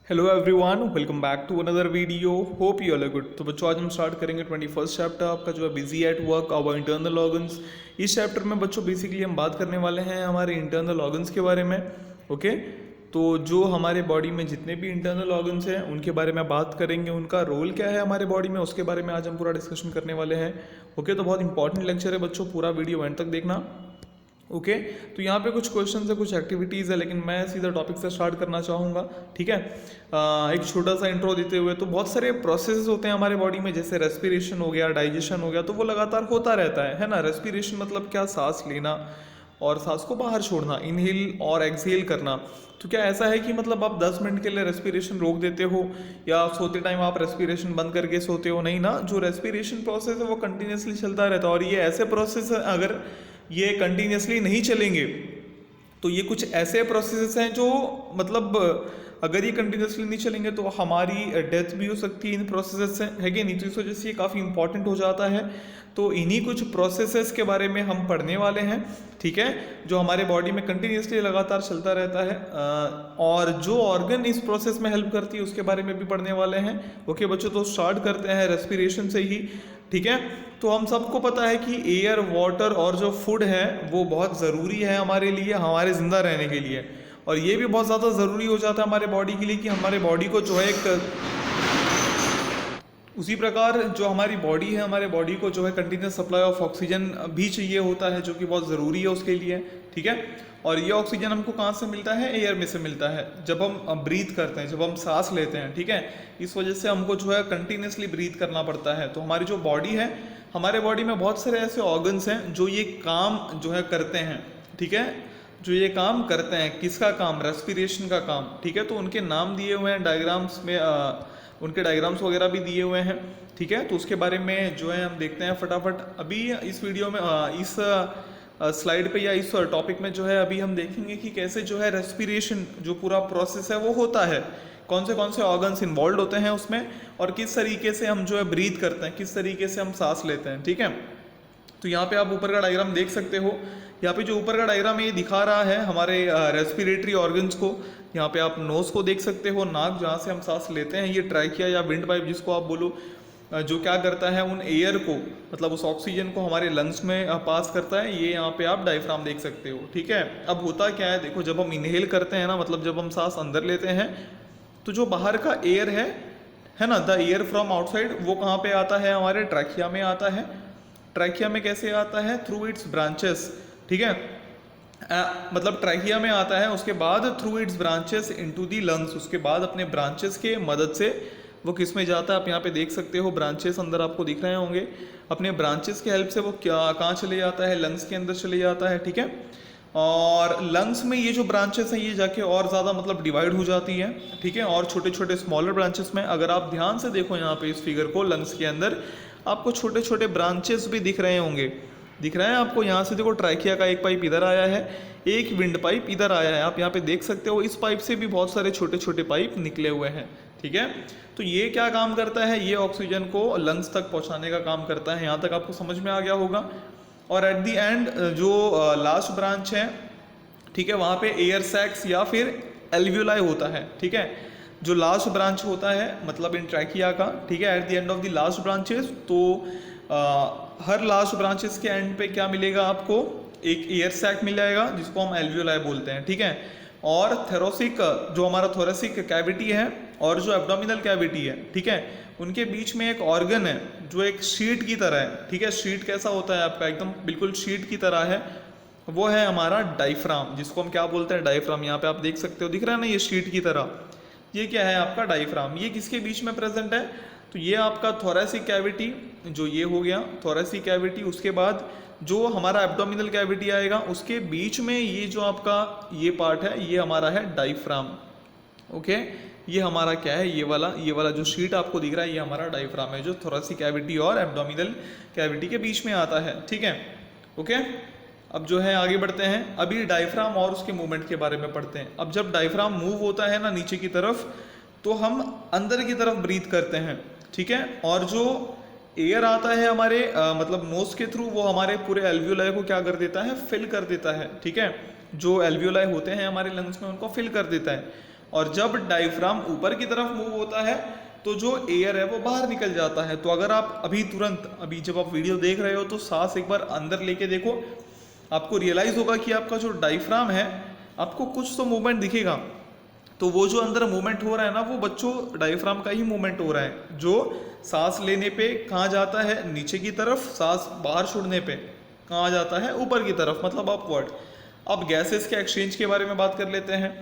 Hello everyone, welcome back to another video. Hope you all are good. तो बच्चों आज हम स्टार्ट करेंगे 21st चैप्टर आपका जो है busy at work hour internal organs. इस चैप्टर में बच्चों बेसिकली हम बात करने वाले हैं हमारे इंटरनल ऑर्गन्स के बारे में। ओके, तो जो हमारे बॉडी में जितने भी इंटरनल ऑर्गन्स हैं उनके बारे में बात करेंगे, उनका रोल क्या है हमारे बॉडी में उसके बारे में आज हम पूरा डिस्कशन करने वाले हैं। ओके, तो बहुत इंपॉर्टेंट लेक्चर है बच्चों, पूरा वीडियो एंड तक देखना। ओके, तो यहाँ पे कुछ क्वेश्चंस है, कुछ एक्टिविटीज़ है, लेकिन मैं सीधा टॉपिक से स्टार्ट करना चाहूँगा। ठीक है, एक छोटा सा इंट्रो देते हुए, तो बहुत सारे प्रोसेसेस होते हैं हमारे बॉडी में, जैसे रेस्पिरेशन हो गया, डाइजेशन हो गया, तो वो लगातार होता रहता है ना। रेस्पिरेशन मतलब क्या, सांस लेना और सांस को बाहर छोड़ना, इनहेल और एक्सहेल करना। तो क्या ऐसा है कि मतलब आप 10 मिनट के लिए रेस्पिरेशन रोक देते हो या सोते टाइम आप रेस्पिरेशन बंद करके सोते हो? नहीं ना, जो रेस्पिरेशन प्रोसेस है वो कंटिन्यूसली चलता रहता है। और ये ऐसे प्रोसेस है, अगर ये कंटिन्यूसली नहीं चलेंगे तो ये कुछ ऐसे प्रोसेसेस हैं जो मतलब अगर ये कंटिन्यूसली नहीं चलेंगे तो हमारी डेथ भी हो सकती है इन प्रोसेसेस से, है कि नहीं। तो इस वजह से ये काफ़ी इंपॉर्टेंट हो जाता है। तो इन्हीं कुछ प्रोसेसेस के बारे में हम पढ़ने वाले हैं। ठीक है, जो हमारे बॉडी में कंटिन्यूसली लगातार चलता रहता है और जो ऑर्गन इस प्रोसेस में हेल्प करती है उसके बारे में भी पढ़ने वाले हैं। ओके बच्चों, तो स्टार्ट करते हैं रेस्पिरेशन से ही। ठीक है, तो हम सबको पता है कि एयर, वाटर और जो फूड है वो बहुत ज़रूरी है हमारे लिए, हमारे ज़िंदा रहने के लिए। और ये भी बहुत ज़्यादा ज़रूरी हो जाता है हमारे बॉडी के लिए कि हमारे बॉडी को जो है एक उसी प्रकार जो हमारी बॉडी है, हमारे बॉडी को जो है कंटिन्यूस सप्लाई ऑफ ऑक्सीजन भी चाहिए होता है, जो कि बहुत ज़रूरी है उसके लिए। ठीक है, और ये ऑक्सीजन हमको कहाँ से मिलता है? एयर में से मिलता है, जब हम ब्रीथ करते हैं, जब हम सांस लेते हैं। ठीक है, इस वजह से हमको जो है कंटिन्यूसली ब्रीथ करना पड़ता है। तो हमारी जो बॉडी है, हमारे बॉडी में बहुत सारे ऐसे ऑर्गन्स हैं जो ये काम जो है करते हैं। ठीक है, जो ये काम करते हैं, किसका काम? रेस्पिरेशन का काम। ठीक है, तो उनके नाम दिए हुए हैं डायग्राम्स में, उनके डायग्राम्स वगैरह भी दिए हुए हैं। ठीक है, तो उसके बारे में जो है हम देखते हैं फटाफट अभी इस वीडियो में, इस स्लाइड पे या इस टॉपिक में जो है अभी हम देखेंगे कि कैसे जो है रेस्पिरेशन जो पूरा प्रोसेस है वो होता है, कौन से ऑर्गन्स इन्वॉल्व होते हैं उसमें, और किस तरीके से हम जो है ब्रीथ करते हैं, किस तरीके से हम सांस लेते हैं। ठीक है, तो यहाँ पे आप ऊपर का डायग्राम देख सकते हो। यहाँ पे जो ऊपर का डायग्राम ये दिखा रहा है हमारे रेस्पिरेटरी ऑर्गन्स को। यहाँ पे आप नोज को देख सकते हो, नाक जहाँ से हम सांस लेते हैं, ये ट्रैकिया या विंड पाइप जिसको आप बोलो, जो क्या करता है उन एयर को, मतलब उस ऑक्सीजन को हमारे लंग्स में पास करता है। ये यहाँ पे आप डायफ्राम देख सकते हो। ठीक है, अब होता क्या है देखो, जब हम इनहेल करते हैं ना, मतलब जब हम सांस अंदर लेते हैं तो जो बाहर का एयर है ना, द एयर फ्रॉम आउटसाइड, वो कहाँ पे आता है? हमारे ट्रैकिया में आता है। ट्रैकिया में कैसे आता है? Through it's branches. ठीक है, मतलब ट्रैकिया में आता है, उसके बाद through it's branches into the lungs, उसके बाद अपने ब्रांचेस के मदद से वो किस में जाता है? आप यहाँ पे देख सकते हो ब्रांचेस अंदर आपको दिख रहे होंगे। अपने ब्रांचेस के हेल्प से वो क्या कहाँ चले जाता है? लंग्स के अंदर चले जाता है। ठीक है, और लंग्स में ये जो ब्रांचेस हैं ये जाके और ज़्यादा मतलब डिवाइड हो जाती हैं। ठीक है, और छोटे छोटे स्मॉलर ब्रांचेस में, अगर आप ध्यान से देखो यहाँ पे इस फिगर को, लंग्स के अंदर आपको छोटे छोटे ब्रांचेस भी दिख रहे होंगे। दिख रहा है आपको? यहाँ से देखो, ट्रैकिया का एक पाइप इधर आया है, एक विंड पाइप इधर आया है, आप यहाँ पे देख सकते हो। इस पाइप से भी बहुत सारे छोटे छोटे पाइप निकले हुए हैं। ठीक है, तो ये क्या काम करता है? ये ऑक्सीजन को लंग्स तक पहुँचाने का काम करता है। यहाँ तक आपको समझ में आ गया होगा। और एट दी एंड जो लास्ट ब्रांच है, ठीक है, वहाँ पे एयर सैक्स या फिर एल्वियोलाई होता है। ठीक है, जो लास्ट ब्रांच होता है मतलब इन ट्रैकिया का। ठीक है, at the end of the last branches, तो हर लास्ट ब्रांचेस के एंड पे क्या मिलेगा आपको? एक एयर सैक मिल जाएगा जिसको हम एल्वियोलाई बोलते हैं। ठीक है, और थोरेसिक, जो हमारा थोरेसिक कैविटी है और जो एब्डोमिनल कैविटी है, ठीक है, उनके बीच में एक ऑर्गन है जो एक शीट की तरह है। ठीक है, शीट कैसा होता है आपका? एकदम बिल्कुल शीट की तरह है। वो है हमारा डायफ्राम, जिसको हम क्या बोलते हैं? डायफ्राम। यहाँ पे आप देख सकते हो, दिख रहा है ना ये शीट की तरह, ये क्या है आपका? डायफ्राम। ये किसके बीच में प्रेजेंट है? तो ये आपका थोरेसिक कैविटी, जो ये हो गया थोरेसिक कैविटी, उसके बाद जो हमारा एब्डोमिनल कैविटी आएगा उसके बीच में ये जो आपका ये पार्ट है, ये हमारा है डायफ्राम। ओके, ये हमारा क्या है? ये वाला जो शीट आपको दिख रहा है ये हमारा डायफ्राम है, जो थोरेसिक कैविटी और एब्डोमिनल कैविटी के बीच में आता है। ठीक है, ओके, अब जो है आगे बढ़ते हैं। अभी डायफ्राम और उसके मूवमेंट के बारे में पढ़ते हैं। अब जब डायफ्राम मूव होता है ना नीचे की तरफ, तो हम अंदर की तरफ ब्रीथ करते हैं। ठीक है, और जो एयर आता है हमारे मतलब नोज के थ्रू, वो हमारे पूरे एल्वियोलाई को क्या कर देता है? फिल कर देता है। ठीक है, जो एल्वियोलाई होते हैं हमारे लंग्स में उनको फिल कर देता है। और जब डायफ्राम ऊपर की तरफ मूव होता है तो जो एयर है वो बाहर निकल जाता है। तो अगर आप अभी जब आप वीडियो देख रहे हो तो सांस एक बार अंदर लेके देखो, आपको रियलाइज होगा कि आपका जो डायफ्राम है आपको कुछ तो मूवमेंट दिखेगा। तो वो जो अंदर मूवमेंट हो रहा है ना, वो बच्चों डायफ्राम का ही मूवमेंट हो रहा है, जो सांस लेने पे कहाँ जाता है, नीचे की तरफ, सांस बाहर छोड़ने पे कहाँ जाता है, ऊपर की तरफ, मतलब अपवर्ड। अब गैसेस के एक्सचेंज के बारे में बात कर लेते हैं।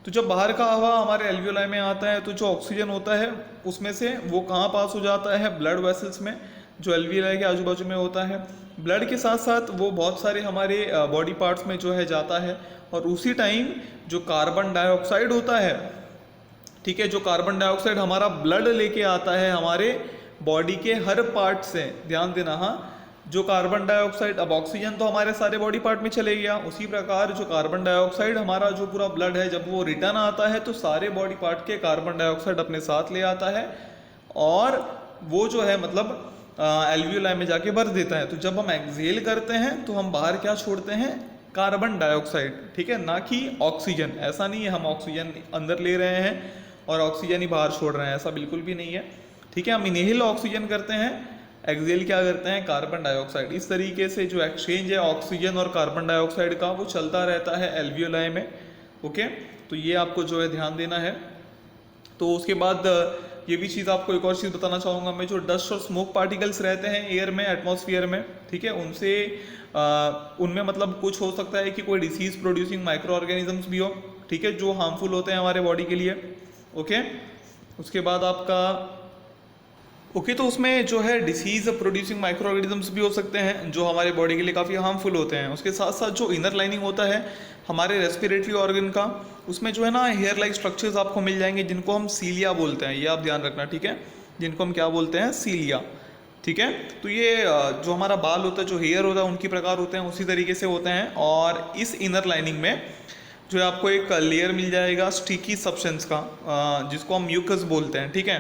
तो जब बाहर का हवा हमारे एल्वियोलाई में आता है तो जो ऑक्सीजन होता है उसमें से वो कहाँ पास हो जाता है, ब्लड वेसल्स में, जो एल्वियोलाई के आजू बाजू में होता है। ब्लड के साथ साथ वो बहुत सारे हमारे बॉडी पार्ट्स में जो है जाता है। और उसी टाइम जो कार्बन डाइऑक्साइड होता है, ठीक है, जो कार्बन डाइऑक्साइड हमारा ब्लड लेके आता है हमारे बॉडी के हर पार्ट से, ध्यान देना, हाँ, जो कार्बन डाइऑक्साइड, अब ऑक्सीजन तो हमारे सारे बॉडी पार्ट में चले गया, उसी प्रकार जो कार्बन डाइऑक्साइड हमारा जो पूरा ब्लड है, जब वो रिटर्न आता है तो सारे बॉडी पार्ट के कार्बन डाइऑक्साइड अपने साथ ले आता है और वो जो है मतलब एल्वियोलाई में जाके भर देता है। तो जब हम एक्सहेल करते हैं तो हम बाहर क्या छोड़ते हैं, कार्बन डाइऑक्साइड, ठीक है, ना कि ऑक्सीजन। ऐसा नहीं है हम ऑक्सीजन अंदर ले रहे हैं और ऑक्सीजन ही बाहर छोड़ रहे हैं, ऐसा बिल्कुल भी नहीं है, ठीक है। हम इनहेल ऑक्सीजन करते हैं, एक्सहेल क्या करते हैं, कार्बन डाइऑक्साइड। इस तरीके से जो एक्सचेंज है ऑक्सीजन और कार्बन डाइऑक्साइड का वो चलता रहता है एल्वियोलाई में। ओके, तो ये आपको जो है ध्यान देना है। तो उसके बाद ये भी चीज़ आपको एक और चीज़ बताना चाहूँगा मैं, जो डस्ट और स्मोक पार्टिकल्स रहते हैं एयर में, एटमॉस्फेयर में, ठीक है, उनसे उनमें मतलब कुछ हो सकता है कि कोई डिसीज प्रोड्यूसिंग माइक्रो ऑर्गेनिजम्स भी हो, ठीक है, जो हार्मफुल होते हैं हमारे बॉडी के लिए। ओके, उसके बाद आपका तो उसमें जो है डिसीज प्रोड्यूसिंग माइक्रो ऑर्गेनिजम्स भी हो सकते हैं जो हमारे बॉडी के लिए काफ़ी हार्मफुल होते हैं। उसके साथ साथ जो इनर लाइनिंग होता है हमारे रेस्पिरेटरी ऑर्गन का, उसमें जो है ना हेयर लाइक स्ट्रक्चर्स आपको मिल जाएंगे जिनको हम सीलिया बोलते हैं, ये आप ध्यान रखना, ठीक है, जिनको हम क्या बोलते हैं, सीलिया, ठीक है। तो ये जो हमारा बाल होता है, जो हेयर होता है, उनकी प्रकार होते हैं, उसी तरीके से होते हैं। और इस इनर लाइनिंग में जो है आपको एक लेयर मिल जाएगा स्टिकी सब्सटेंस का, जिसको हम म्यूकस बोलते हैं, ठीक है,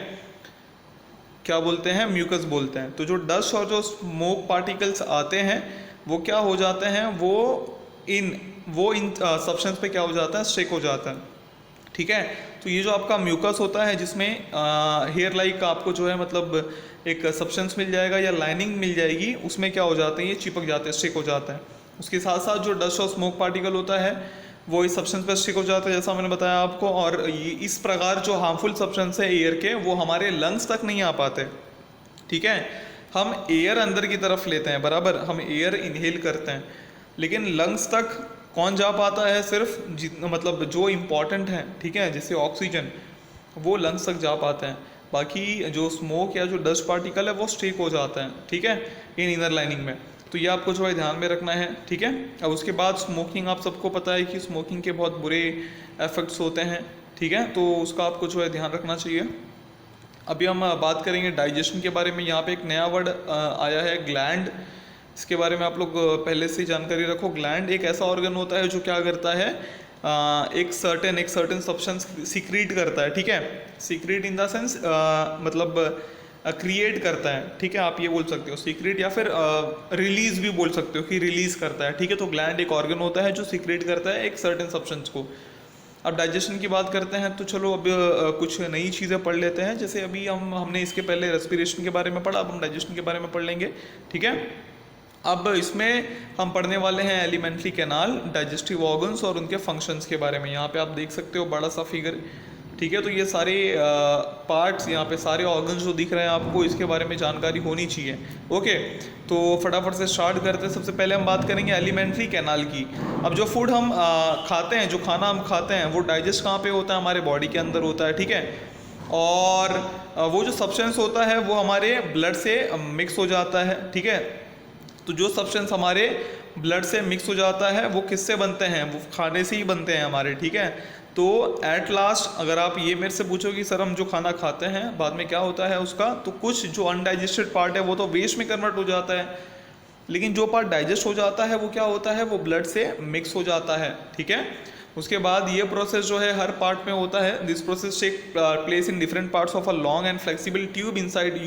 क्या बोलते हैं, म्यूकस बोलते हैं। तो जो डस्ट और जो स्मोक पार्टिकल्स आते हैं वो क्या हो जाते हैं, वो इन सब्सटेंस पे क्या हो जाता है, स्टिक हो जाता है, ठीक है। तो ये जो आपका म्यूकस होता है जिसमें हेयर लाइक का आपको जो है मतलब एक सब्सटेंस मिल जाएगा या लाइनिंग मिल जाएगी, उसमें क्या हो जाते हैं, ये चिपक जाते हैं, स्टिक हो जाता है। उसके साथ साथ जो डस्ट और स्मोक पार्टिकल होता है वो इस सब्सटेंस पर स्टिक हो जाता है, जैसा मैंने बताया आपको। और ये इस प्रकार जो हार्मफुल सब्सटेंस है एयर के, वो हमारे लंग्स तक नहीं आ पाते, ठीक है। हम एयर अंदर की तरफ लेते हैं, बराबर, हम एयर इनहेल करते हैं, लेकिन लंग्स तक कौन जा पाता है, सिर्फ मतलब जो इम्पॉर्टेंट है, ठीक है, जैसे ऑक्सीजन, वो लंग्स तक जा पाते हैं। बाकी जो स्मोक या जो डस्ट पार्टिकल है वो स्टिक हो जाता है, ठीक है, इन इनर लाइनिंग में। तो ये आपको जो है ध्यान में रखना है, ठीक है। अब उसके बाद स्मोकिंग, आप सबको पता है कि स्मोकिंग के बहुत बुरे इफेक्ट्स होते हैं, ठीक है, तो उसका आपको जो है ध्यान रखना चाहिए। अभी हम बात करेंगे डाइजेशन के बारे में। यहाँ पे एक नया वर्ड आया है, ग्लैंड। इसके बारे में आप लोग पहले से जानकारी रखो। ग्लैंड एक ऐसा ऑर्गन होता है जो क्या करता है, एक सर्टेन सब्सटेंस सीक्रेट करता है, ठीक है, सीक्रेट इन द सेंस मतलब क्रिएट करता है, ठीक है, आप ये बोल सकते हो सीक्रेट, या फिर रिलीज भी बोल सकते हो कि रिलीज करता है, ठीक है। तो ग्लैंड एक ऑर्गन होता है जो सीक्रेट करता है एक सर्टेन सब्सटेंस को। अब डाइजेशन की बात करते हैं तो चलो अब कुछ नई चीज़ें पढ़ लेते हैं। जैसे अभी हमने इसके पहले रेस्पिरेशन के बारे में पढ़ा, अब हम डाइजेशन के बारे में पढ़ लेंगे, ठीक है। अब इसमें हम पढ़ने वाले हैं एलिमेंट्री कैनाल, डाइजेस्टिव ऑर्गन्स और उनके फंक्शंस के बारे में। यहाँ पे आप देख सकते हो बड़ा सा फिगर, ठीक है। तो ये सारे पार्ट्स, यहाँ पे सारे ऑर्गन्स जो दिख रहे हैं आपको, इसके बारे में जानकारी होनी चाहिए। ओके, तो फटाफट से स्टार्ट करते हैं। सबसे पहले हम बात करेंगे एलिमेंट्री कैनाल की। अब जो फूड हम खाते हैं, जो खाना हम खाते हैं, वो डाइजेस्ट कहाँ पे होता है, हमारे बॉडी के अंदर होता है, ठीक है। और वो जो सब्सटेंस होता है वो हमारे ब्लड से मिक्स हो जाता है, ठीक है। तो जो सब्सटेंस हमारे ब्लड से मिक्स हो जाता है वो किससे बनते हैं, वो खाने से ही बनते हैं हमारे, ठीक है। तो एट लास्ट अगर आप ये मेरे से पूछो कि सर हम जो खाना खाते हैं बाद में क्या होता है उसका, तो कुछ जो अनडाइजेस्टेड पार्ट है वो तो वेस्ट में कन्वर्ट हो जाता है, लेकिन जो पार्ट डाइजेस्ट हो जाता है वो क्या होता है, वो ब्लड से मिक्स हो जाता है, ठीक है। उसके बाद ये प्रोसेस जो है हर पार्ट में होता है। This process take place in different parts of a long and flexible tube inside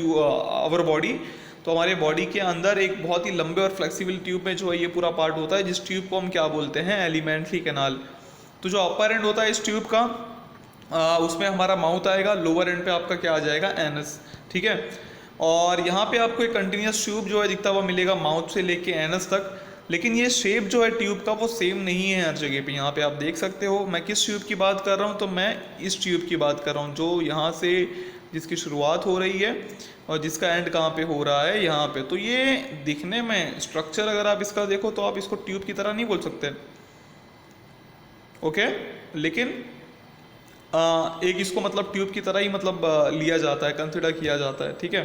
our body. तो हमारे बॉडी के अंदर एक बहुत ही लंबे और फ्लेक्सिबल ट्यूब में जो है ये पूरा पार्ट होता है, जिस ट्यूब को हम क्या बोलते हैं, एलिमेंट्री कैनाल। तो जो अपर एंड होता है इस ट्यूब का उसमें हमारा माउथ आएगा, लोअर एंड पे आपका क्या आ जाएगा, एनस, ठीक है। और यहाँ पे आपको एक कंटिन्यूस ट्यूब जो है दिखता हुआ मिलेगा माउथ से लेके एनस तक, लेकिन ये शेप जो है ट्यूब का वो सेम नहीं है हर जगह पे। यहाँ पे आप देख सकते हो मैं किस ट्यूब की बात कर रहा हूँ, तो मैं इस ट्यूब की बात कर रहा हूँ जो यहाँ से जिसकी शुरुआत हो रही है और जिसका एंड कहाँ पे हो रहा है, यहाँ पे। तो ये दिखने में स्ट्रक्चर अगर आप इसका देखो तो आप इसको ट्यूब की तरह नहीं बोल सकते, ओके। लेकिन एक इसको मतलब ट्यूब की तरह ही मतलब लिया जाता है, कंसिडर किया जाता है, ठीक है।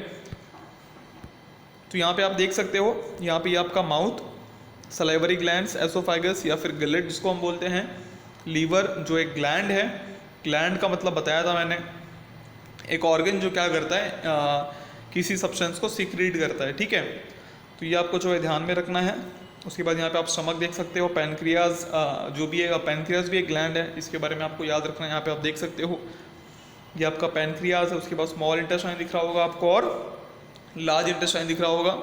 तो यहाँ पे आप देख सकते हो, यहाँ पे आपका माउथ, सलाइवरी ग्लैंड्स, एसोफेगस या फिर गलेट जिसको हम बोलते हैं, लीवर जो एक ग्लैंड है, ग्लैंड का मतलब बताया था मैंने, एक ऑर्गन जो क्या करता है किसी सब्सटेंस को सीक्रेट करता है, ठीक है। तो ये आपको जो है ध्यान में रखना है। उसके बाद यहाँ पे आप स्टमक देख सकते हो, पैनक्रियाज जो भी है, पैनक्रियाज भी एक ग्लैंड है, इसके बारे में आपको याद रखना है। यहाँ पे आप देख सकते हो ये आपका पैनक्रियाज है। उसके बाद स्मॉल इंटेस्टाइन दिख रहा होगा आपको और लार्ज इंटेस्टाइन दिख रहा होगा।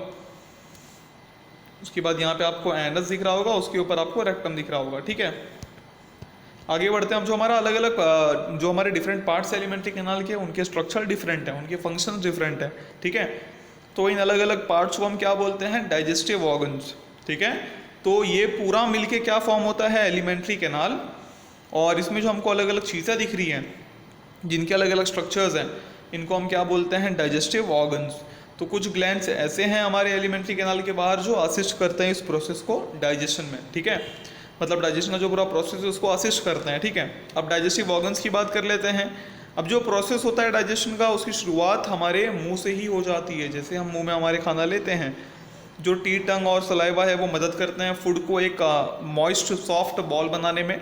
उसके बाद यहाँ पे आपको एनस दिख रहा होगा, उसके ऊपर आपको रेक्टम दिख रहा होगा, ठीक है। आगे बढ़ते हैं हम। जो हमारा अलग अलग जो हमारे डिफरेंट पार्ट्स एलिमेंट्री कैनाल के, उनके स्ट्रक्चर डिफरेंट है, उनके फंक्शंस डिफरेंट है, ठीक है। तो इन अलग अलग पार्ट्स को हम क्या बोलते हैं, डाइजेस्टिव ऑर्गन्स, ठीक है। तो ये पूरा मिलके क्या फॉर्म होता है, एलिमेंट्री कैनाल। और इसमें जो हमको अलग अलग चीज़ें दिख रही हैं जिनके अलग अलग स्ट्रक्चर्स हैं, इनको हम क्या बोलते हैं, डाइजेस्टिव ऑर्गन्स। तो कुछ ग्लैंड्स ऐसे हैं हमारे एलिमेंट्री कैनाल के बाहर जो असिस्ट करते हैं इस प्रोसेस को डाइजेशन में, ठीक है। मतलब डाइजेशन का जो पूरा प्रोसेस है उसको असिस्ट करते हैं, ठीक है। अब डाइजेस्टिव ऑर्गन्स की बात कर लेते हैं। अब जो प्रोसेस होता है डाइजेशन का, उसकी शुरुआत हमारे मुंह से ही हो जाती है। जैसे हम मुंह में हमारे खाना लेते हैं, जो टीथ, टंग और सलाइवा है वो मदद करते हैं फूड को एक मॉइस्ट सॉफ्ट बॉल बनाने में,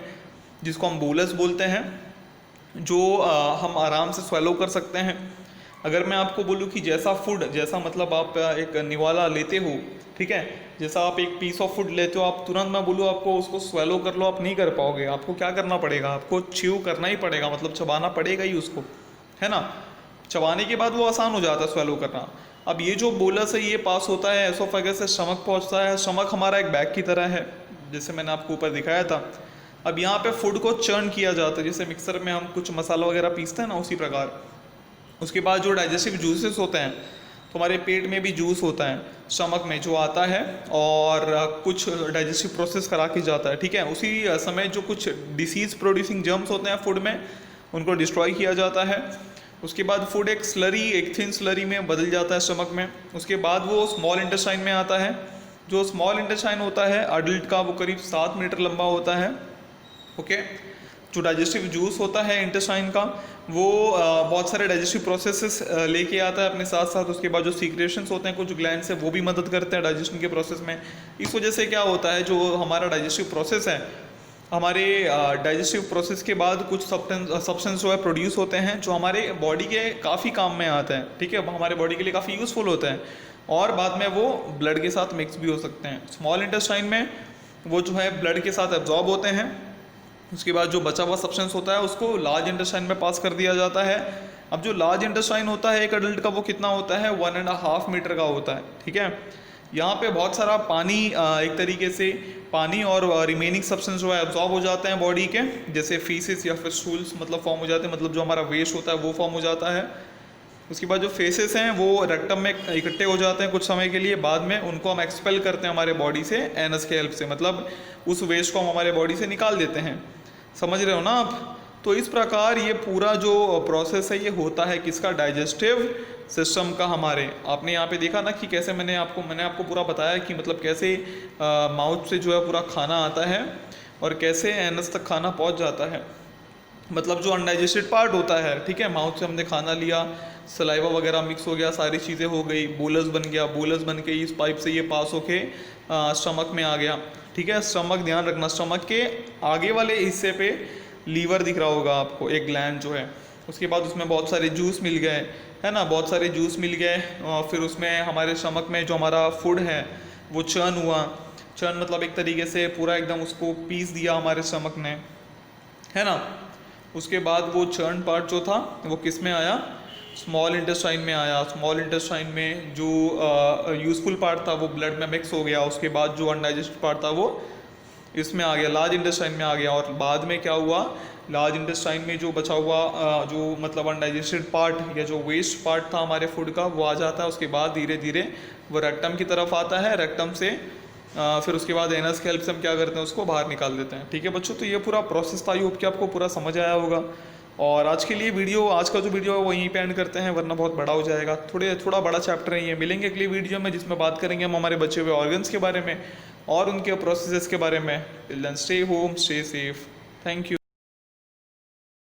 जिसको हम बोलस बोलते हैं, जो हम आराम से स्वेलो कर सकते हैं। अगर मैं आपको बोलूँ कि जैसा फूड, जैसा मतलब आप एक निवाला लेते हो, ठीक है, जैसा आप एक पीस ऑफ फूड लेते हो, आप तुरंत मैं बोलूँ आपको उसको स्वेलो कर लो, आप नहीं कर पाओगे। आपको क्या करना पड़ेगा, आपको च्यू करना ही पड़ेगा, मतलब चबाना पड़ेगा ही उसको, है ना। चबाने के बाद वो आसान हो जाता है स्वेलो करना। अब ये जो बोलस है ये पास होता है एसोफेगस से स्टमक पहुँचता है। स्टमक हमारा एक बैग की तरह है, जैसे मैंने आपको ऊपर दिखाया था। अब यहाँ पे फूड को चर्न किया जाता है, जैसे मिक्सर में हम कुछ मसाला वगैरह पीसते हैं ना, उसी प्रकार। उसके बाद जो डाइजेस्टिव जूसेस होते हैं, तो हमारे पेट में भी जूस होता है स्टमक में जो आता है और कुछ डाइजेस्टिव प्रोसेस करा के जाता है, ठीक है। उसी समय जो कुछ डिसीज़ प्रोड्यूसिंग जर्म्स होते हैं फूड में, उनको डिस्ट्रॉय किया जाता है। उसके बाद फूड एक स्लरी, एक थिन स्लरी में बदल जाता है स्टमक में। उसके बाद वो स्मॉल इंटेस्टाइन में आता है। जो स्मॉल इंटेस्टाइन होता है अडल्ट का, वो करीब 7 मीटर लंबा होता है, ओके। जो डाइजेस्टिव जूस होता है इंटेस्टाइन का, वो बहुत सारे डाइजेस्टिव प्रोसेसेस लेके आता है अपने साथ साथ। उसके बाद जो सीक्रेशंस होते हैं कुछ ग्लैंड्स से, वो भी मदद करते हैं डाइजेशन के प्रोसेस में। इस वजह से क्या होता है, जो हमारा डाइजेस्टिव प्रोसेस है, हमारे डाइजेस्टिव प्रोसेस के बाद कुछ सब्सटेंस जो है प्रोड्यूस होते हैं, जो हमारे बॉडी के काफ़ी काम में आते हैं, ठीक है, हमारे बॉडी के लिए काफ़ी यूज़फुल होते हैं और बाद में वो ब्लड के साथ मिक्स भी हो सकते हैं। स्मॉल इंटेस्टाइन में वो जो है ब्लड के साथ एब्जॉर्ब होते हैं। उसके बाद जो बचा हुआ सब्सटेंस होता है उसको लार्ज इंटेस्टाइन में पास कर दिया जाता है। अब जो लार्ज इंटेस्टाइन होता है एक एडल्ट का, वो कितना होता है, 1.5 मीटर का होता है, ठीक है। यहाँ पे बहुत सारा पानी, एक तरीके से पानी और रिमेनिंग सब्सटेंस जो है एब्जॉर्ब हो जाते हैं बॉडी के, जैसे फीसिस या फिर स्टूल्स मतलब फॉर्म हो जाते हैं, मतलब जो हमारा वेस्ट होता है वो फॉर्म हो जाता है। उसके बाद जो फेसेस हैं वो रेक्टम में इकट्ठे हो जाते हैं कुछ समय के लिए, बाद में उनको हम एक्सपेल करते हैं हमारे बॉडी से एनस के हेल्प से, मतलब उस वेस्ट को हम हमारे बॉडी से निकाल देते हैं। समझ रहे हो ना आप। तो इस प्रकार ये पूरा जो प्रोसेस है ये होता है किसका, डाइजेस्टिव सिस्टम का हमारे। आपने यहाँ पे देखा ना कि कैसे मैंने आपको पूरा बताया कि मतलब कैसे माउथ से जो है पूरा खाना आता है और कैसे एनस तक खाना पहुँच जाता है। मतलब जो अनडाइजेस्टेड पार्ट होता है, ठीक है, माउथ से हमने खाना लिया, सलाइवा वगैरह मिक्स हो गया, सारी चीज़ें हो गई, बोलस बन गया, बोलस बन के इस पाइप से ये पास होके स्टमक में आ गया, ठीक है। स्टमक, ध्यान रखना, स्टमक के आगे वाले हिस्से पे लीवर दिख रहा होगा आपको, एक ग्लैंड जो है। उसके बाद उसमें बहुत सारे जूस मिल गए, है ना, बहुत सारे जूस मिल गए और फिर उसमें हमारे स्टमक में जो हमारा फूड है वो चर्न हुआ। चर्न मतलब एक तरीके से पूरा एकदम उसको पीस दिया हमारे स्टमक ने, है ना। उसके बाद वो चर्न पार्ट जो था वो किस में आया, स्मॉल इंटेस्टाइन में आया। स्मॉल इंटेस्टाइन में जो यूज़फुल पार्ट था वो ब्लड में मिक्स हो गया। उसके बाद जो अनडाइजेस्टेड पार्ट था वो इसमें आ गया, लार्ज इंटेस्टाइन में आ गया, और बाद में क्या हुआ, लार्ज इंटेस्टाइन में जो बचा हुआ जो मतलब अनडाइजेस्टेड पार्ट या जो वेस्ट पार्ट था हमारे फूड का वो आ जाता है। उसके बाद धीरे धीरे वो रेक्टम की तरफ आता है, रेक्टम से फिर उसके बाद एनस की हेल्प से हम क्या करते हैं, उसको बाहर निकाल देते हैं। ठीक है बच्चों, तो ये पूरा प्रोसेस था, आई होप कि आपको पूरा समझ आया होगा। और आज के लिए वीडियो, आज का जो वीडियो है वो यहीं पे एंड करते हैं, वरना बहुत बड़ा हो जाएगा। थोड़ा बड़ा चैप्टर है ये, मिलेंगे अगली वीडियो में जिसमें बात करेंगे हम हमारे बचे हुए ऑर्गन्स के बारे में और उनके प्रोसेसेस के बारे में। Till then stay home, stay safe, thank you.